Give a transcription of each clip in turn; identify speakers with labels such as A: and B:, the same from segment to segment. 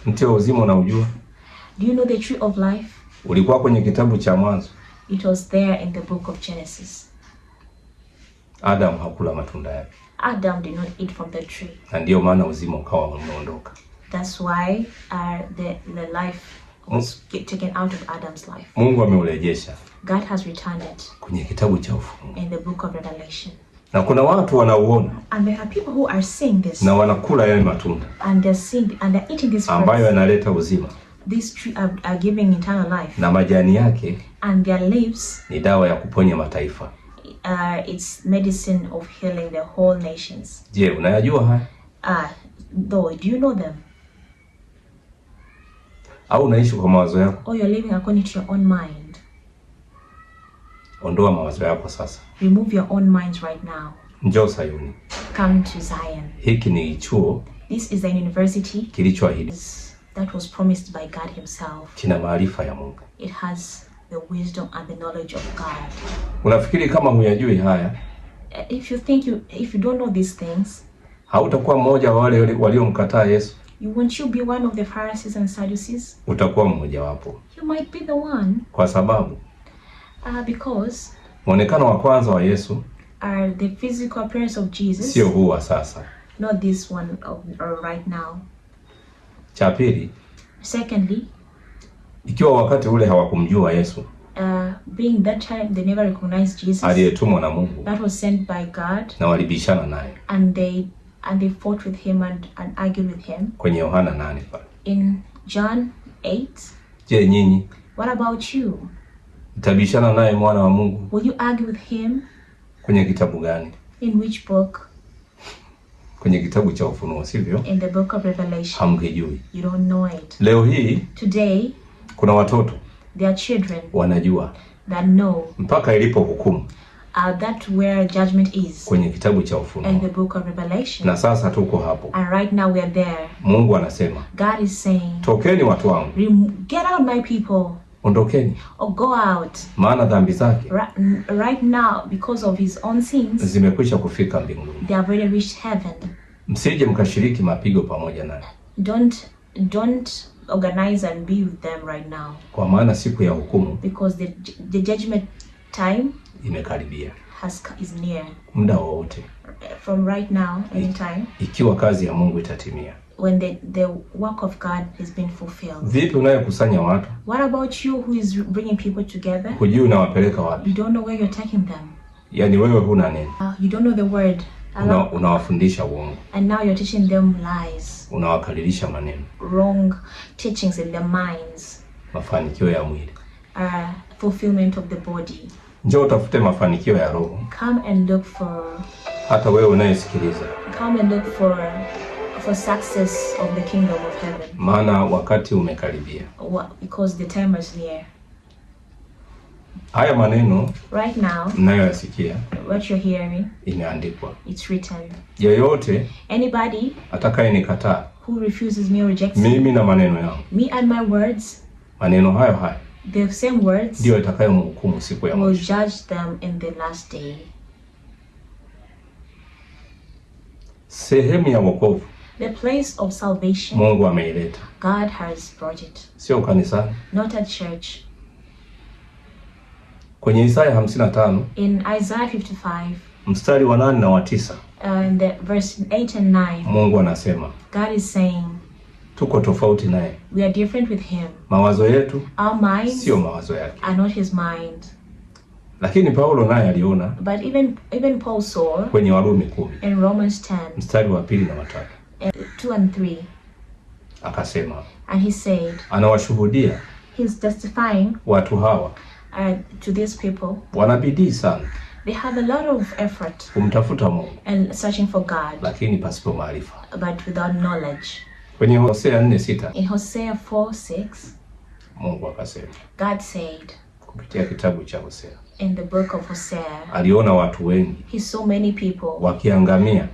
A: Mti wa uzima unaujua?
B: Do you know the tree of life?
A: Ulikuwa kwenye kitabu cha Mwanzo.
B: It was there in the book of Genesis.
A: Adam hakula matunda yake.
B: Adam did not eat from the tree.
A: Na ndio maana uzima ukawa umeondoka.
B: That's why the life was taken out of Adam's life.
A: Mungu ameurejesha.
B: God has returned it
A: kwenye kitabu cha Ufunuo.
B: In the book of Revelation.
A: Na kuna watu wanauona.
B: And there are people who are seeing this.
A: Na wanakula yale matunda.
B: And they're eating this fruit.
A: Ambayo yanaleta uzima.
B: These trees are giving eternal life.
A: Na majani yake
B: and their leaves
A: ni dawa ya kuponya mataifa.
B: It's medicine of healing the whole nations.
A: Je, unayajua haya?
B: Though, do you know them?
A: Au unaishi kwa mawazo yako?
B: Or you're living according to your own mind?
A: Ondoa mawazo yako sasa.
B: Remove your own minds right now.
A: Njoo Sayuni.
B: Come to Zion.
A: Hiki ni chuo.
B: This is a university
A: kilichoahidi.
B: That was promised by God himself.
A: Kina maarifa ya Mungu.
B: It has the wisdom and the knowledge of God.
A: Unafikiri kama huyajui haya?
B: If you don't know these things,
A: hautakuwa mmoja wa wale waliomkataa Yesu.
B: Won't you be one of the Pharisees and Sadducees?
A: Utakuwa mmoja wapo.
B: You might be the one.
A: Kwa sababu
B: because
A: muonekano wa kwanza wa Yesu
B: the physical appearance of Jesus.
A: Sio huu wa sasa.
B: Not this one right now.
A: Cha pili.
B: Secondly,
A: ikiwa wakati ule hawakumjua Yesu,
B: being that time they never recognized Jesus,
A: aliyetumwa na Mungu,
B: that was sent by God,
A: na walibishana naye,
B: and they fought with him and argued with him.
A: Kwenye Yohana 8 pale.
B: In John 8.
A: Je, nyinyi?
B: What about you?
A: Mtabishana naye mwana wa Mungu?
B: Will you argue with him?
A: Kwenye kitabu gani?
B: In which book?
A: Kwenye kitabu cha Ufunuo, sivyo?
B: In the book of Revelation.
A: Hamkijui.
B: You don't know it.
A: Leo hii
B: today
A: kuna watoto,
B: there are children
A: wanajua
B: that know
A: mpaka ilipo hukumu,
B: that where judgment is,
A: kwenye kitabu cha Ufunuo,
B: in the book of Revelation.
A: Na sasa tuko hapo.
B: And right now we are there.
A: Mungu anasema,
B: God is saying,
A: tokeni watu wangu,
B: get out my people.
A: Ondokeni.
B: Or go out.
A: Maana dhambi zake
B: right now, because of his own sins,
A: zimekwisha kufika mbinguni.
B: They have already reached heaven.
A: Msije mkashiriki mapigo pamoja naye.
B: Don't organize and be with them right now.
A: Kwa maana siku ya hukumu,
B: because the judgment time
A: imekaribia,
B: is near.
A: Muda wowote.
B: From right now, anytime.
A: Ikiwa kazi ya Mungu itatimia.
B: When the work of God has been fulfilled.
A: Vipi unayekusanya watu?
B: What about you who is bringing people together?
A: Hujui unawapeleka wapi?
B: You don't know where you're taking them.
A: Yani wewe huna neno.
B: You don't know the word.
A: Unawafundisha uongo.
B: And now you're teaching them lies.
A: Unawakalilisha maneno.
B: Wrong teachings in their minds.
A: Mafanikio ya mwili.
B: Fulfillment of the body.
A: Njoo utafute mafanikio ya roho.
B: Come and look for.
A: Hata wewe unayesikiliza.
B: Come and look for success of the kingdom of heaven.
A: Maana wakati umekaribia.
B: Because the time is near.
A: Haya maneno
B: right now
A: mnayoyasikia,
B: what you're hearing,
A: imeandikwa.
B: It's written.
A: Yeyote
B: anybody
A: atakayenikataa,
B: who refuses me or rejects
A: mimi na maneno yangu,
B: me and my words,
A: maneno hayo hayo,
B: the same words,
A: ndio itakayomhukumu siku ya
B: mwisho, will judge them in the last day.
A: Sehemu ya wokovu,
B: the place of salvation,
A: Mungu ameileta.
B: God has brought it.
A: Sio kanisani.
B: Not at church.
A: Kwenye Isaya 55,
B: in Isaiah 55,
A: mstari wa 8 na wa 9,
B: in the verse 8 and 9,
A: Mungu anasema,
B: God is saying,
A: tuko tofauti naye.
B: We are different with him.
A: Mawazo yetu,
B: our minds,
A: sio mawazo yake,
B: are not his mind.
A: Lakini Paulo naye aliona,
B: but even Paul saw,
A: kwenye Warumi 10,
B: in Romans 10,
A: mstari wa 2 na wa 3,
B: 2 and 3,
A: akasema,
B: and he said,
A: anawashuhudia,
B: he's testifying,
A: watu hawa,
B: to these people,
A: wanabidii sana,
B: they have a lot of effort
A: kumtafuta Mungu,
B: and searching for God,
A: lakini pasipo maarifa,
B: but without knowledge.
A: Kwenye Hosea 4:6,
B: in Hosea 4:6,
A: Mungu akasema,
B: God said,
A: kupitia kitabu cha Hosea,
B: in the book of Hosea,
A: aliona watu wengi,
B: he saw many people
A: wakiangamia,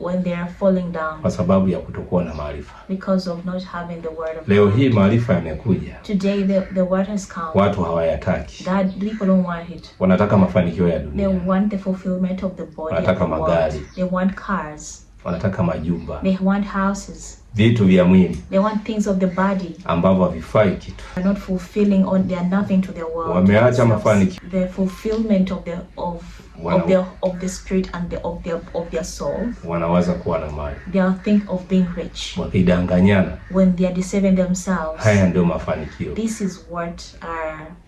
B: when they are falling down,
A: kwa sababu ya kutokuwa na maarifa.
B: because of not having the word of
A: Leo
B: God.
A: hii maarifa yamekuja.
B: Today the word has come.
A: Watu hawayataki.
B: People don't want it.
A: Wanataka mafanikio ya
B: They
A: dunia.
B: want the fulfillment of the body.
A: Wanataka magari.
B: They want cars.
A: Wanataka majumba.
B: They want houses.
A: vitu vya mwili.
B: They want things of the body
A: ambavyo havifai kitu.
B: They're not fulfilling on, they are nothing to their world.
A: Wameacha mafanikio.
B: The fulfillment of the spirit and of their soul.
A: Wanawaza kuwa na mali.
B: They are think of being rich.
A: Wakidanganyana.
B: When they are deceiving themselves.
A: Haya ndio mafanikio.
B: This is what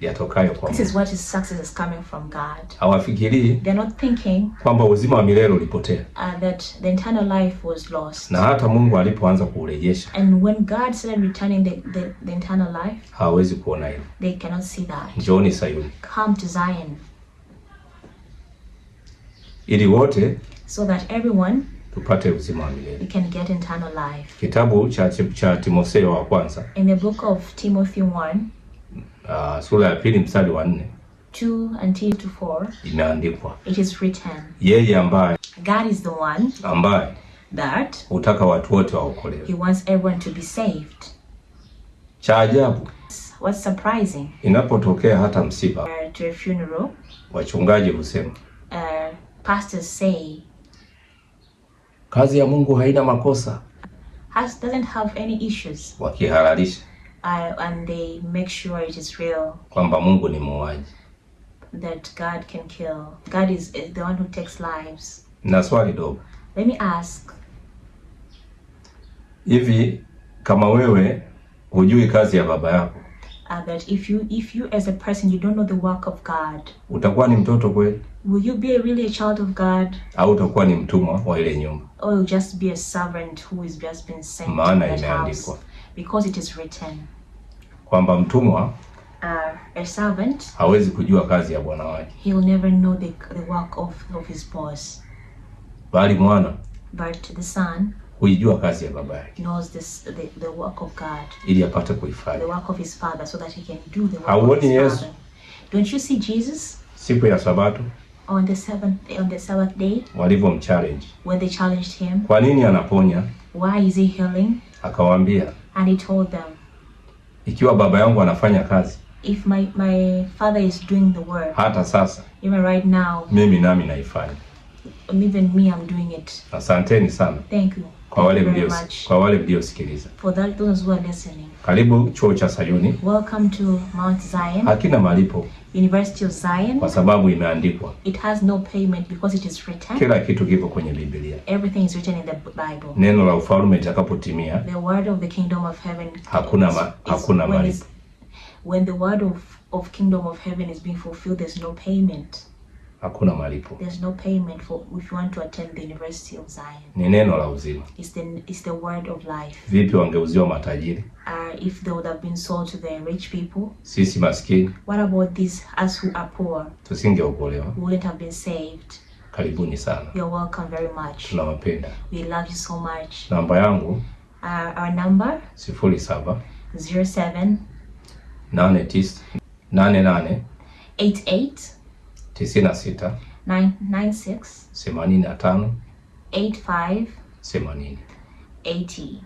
A: yatokayo kwa Mungu.
B: This is what is success is coming from God.
A: Hawafikiri.
B: They're not thinking
A: kwamba uzima wa milele ulipotea.
B: That the eternal life was lost.
A: Na hata Mungu alipoanza kuurejesha.
B: And when God started returning the eternal life.
A: Hawezi kuona hilo.
B: They cannot see that.
A: Njooni Sayuni.
B: Come to Zion.
A: Ili wote
B: so that everyone
A: tupate uzima wa milele.
B: We can get eternal life.
A: Kitabu cha Timotheo wa kwanza.
B: In the book of Timothy 1.
A: Sura ya 2 mstari wa 4.
B: 2-4.
A: Imeandikwa.
B: It is written.
A: Yeye ambaye.
B: God is the one.
A: Ambaye.
B: That.
A: Hutaka watu wote waokolewe.
B: He wants everyone to be saved.
A: Cha ajabu.
B: What's surprising?
A: Inapotokea hata msiba.
B: To a funeral.
A: Wachungaji husema.
B: Pastors say.
A: Kazi ya Mungu haina makosa.
B: Doesn't have any issues.
A: Wakihalalisha.
B: And they make sure it is real.
A: Kwamba Mungu ni muuaji.
B: That God can kill. God is the one who takes lives.
A: Na swali dogo.
B: Let me ask.
A: Hivi kama wewe hujui kazi ya baba yako.
B: That if you as a person you don't know the work of God.
A: Utakuwa ni mtoto kweli?
B: Will you be really a child of God?
A: Au utakuwa ni mtumwa wa ile nyumba?
B: Or you'll just be a servant who is just been sent to that house? Because it is written.
A: Kwamba mtumwa
B: a servant
A: hawezi kujua kazi ya bwana wake.
B: He will never know the work of his boss.
A: Bali mwana.
B: But the son
A: huijua kazi ya baba yake.
B: Knows the work of God.
A: Ili apate kuifanya.
B: The work of his father so that he can do the work of his father. Don't you see Jesus?
A: Siku ya Sabato.
B: On the Sabbath day.
A: Walivyomchallenge.
B: When they challenged him.
A: Kwa nini anaponya?
B: Why is he healing?
A: Akawaambia.
B: And he told them.
A: Ikiwa baba yangu anafanya kazi.
B: If my father is doing the work.
A: Hata sasa.
B: Even right now.
A: Mimi nami naifanya.
B: Even me, I'm doing it.
A: Asanteni sana.
B: Thank you.
A: Kwa wale mliosikiliza.
B: For those who are listening.
A: Karibu chuo cha Sayuni.
B: Welcome to Mount Zion.
A: Hakina malipo.
B: University of Zion.
A: Kwa sababu imeandikwa.
B: It has no payment because it is written.
A: Kila kitu kipo kwenye Biblia.
B: Everything is written in the Bible.
A: Neno la ufalme litakapotimia.
B: The word of the kingdom of heaven.
A: Hakuna malipo.
B: When the word of kingdom of heaven is being fulfilled, there's no payment.
A: Hakuna malipo.
B: There's no payment for if you want to attend the University of Zion.
A: Ni neno la uzima.
B: It's the word of life.
A: Vipi wangeuziwa matajiri?
B: If they would have been sold to the rich people.
A: Sisi maskini.
B: What about these us who are poor?
A: Tusingeokolewa.
B: We wouldn't have been saved.
A: Karibuni sana.
B: You're welcome very much.
A: Tunawapenda.
B: We love you so much.
A: Namba yangu.
B: Our number.
A: 07
B: 88
A: 96
B: 96
A: 85
B: 80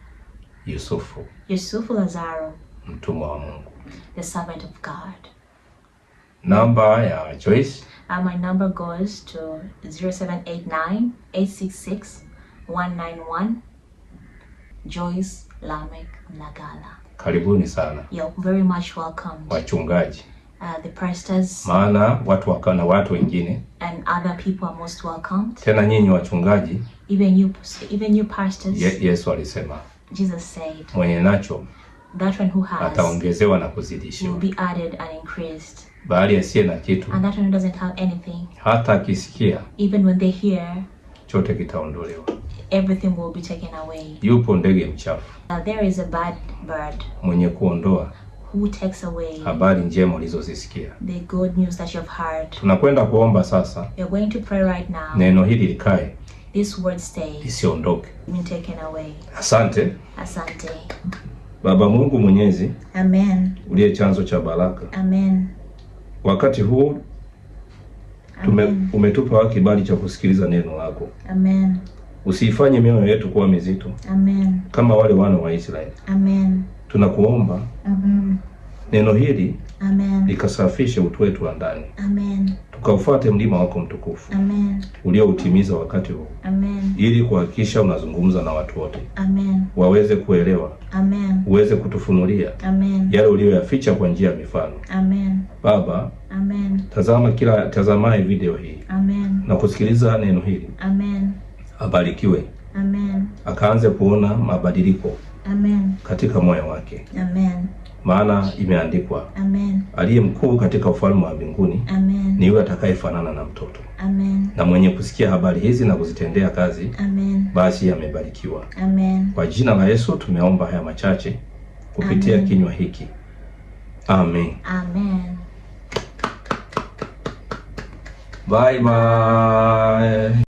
B: Yusufu Lazaro,
A: mtumwa wa Mungu,
B: the servant of God.
A: Namba ya Joyce,
B: my number goes to 0789 866 191. Joyce Lamek Nagala.
A: Karibuni sana.
B: You're very much welcome.
A: Wachungaji.
B: The pastors.
A: Maana watu wengine.
B: And other people are most welcomed.
A: Tena nyinyi wachungaji.
B: Even you pastors.
A: Yesu alisema.
B: Jesus said.
A: Mwenye nacho.
B: That one who has.
A: Ataongezewa na kuzidishiwa.
B: Will be added and increased.
A: Bali asiye na kitu.
B: And that one who doesn't have anything.
A: Hata akisikia.
B: Even when they hear.
A: Chote kitaondolewa.
B: Everything will be taken away.
A: Yupo ndege mchafu.
B: There is a bad bird.
A: Mwenye kuondoa.
B: Who takes away
A: habari njema ulizozisikia.
B: The good news that you've heard.
A: Tunakwenda kuomba sasa.
B: You're going to pray right now.
A: Neno hili likae.
B: This word stay.
A: Isiondoke.
B: Been taken away.
A: Asante.
B: Asante.
A: Baba Mungu Mwenyezi.
B: Amen.
A: Uliye chanzo cha baraka.
B: Amen.
A: Wakati huu umetupa kibali cha kusikiliza neno lako.
B: Amen.
A: Usifanye mioyo yetu kuwa mizito.
B: Amen.
A: Kama wale wana wa Israeli.
B: Amen.
A: Tunakuomba.
B: Amen.
A: Neno hili
B: Amen.
A: likasafishe utu wetu wa ndani.
B: Amen.
A: Tukaufuate mlima wako mtukufu.
B: Amen.
A: Ulioutimiza wakati huu.
B: Amen.
A: Ili kuhakikisha unazungumza na watu wote.
B: Amen.
A: Waweze kuelewa.
B: Amen.
A: Uweze kutufunulia. Amen. Yale uliyoyaficha kwa njia ya mifano.
B: Amen.
A: Baba.
B: Amen.
A: Tazama kila tazamaye video hii.
B: Amen.
A: Na kusikiliza neno hili.
B: Amen.
A: Abarikiwe.
B: Amen.
A: Akaanze kuona mabadiliko.
B: Amen.
A: Katika moyo wake.
B: Amen.
A: Maana imeandikwa.
B: Amen.
A: Aliye mkuu katika ufalme wa mbinguni.
B: Amen.
A: Ni yule atakayefanana na mtoto.
B: Amen.
A: Na mwenye kusikia habari hizi na kuzitendea kazi.
B: Amen.
A: Basi amebarikiwa.
B: Amen.
A: Kwa jina la Yesu tumeomba haya machache kupitia kinywa hiki. Amen.
B: Amen.
A: Bye bye.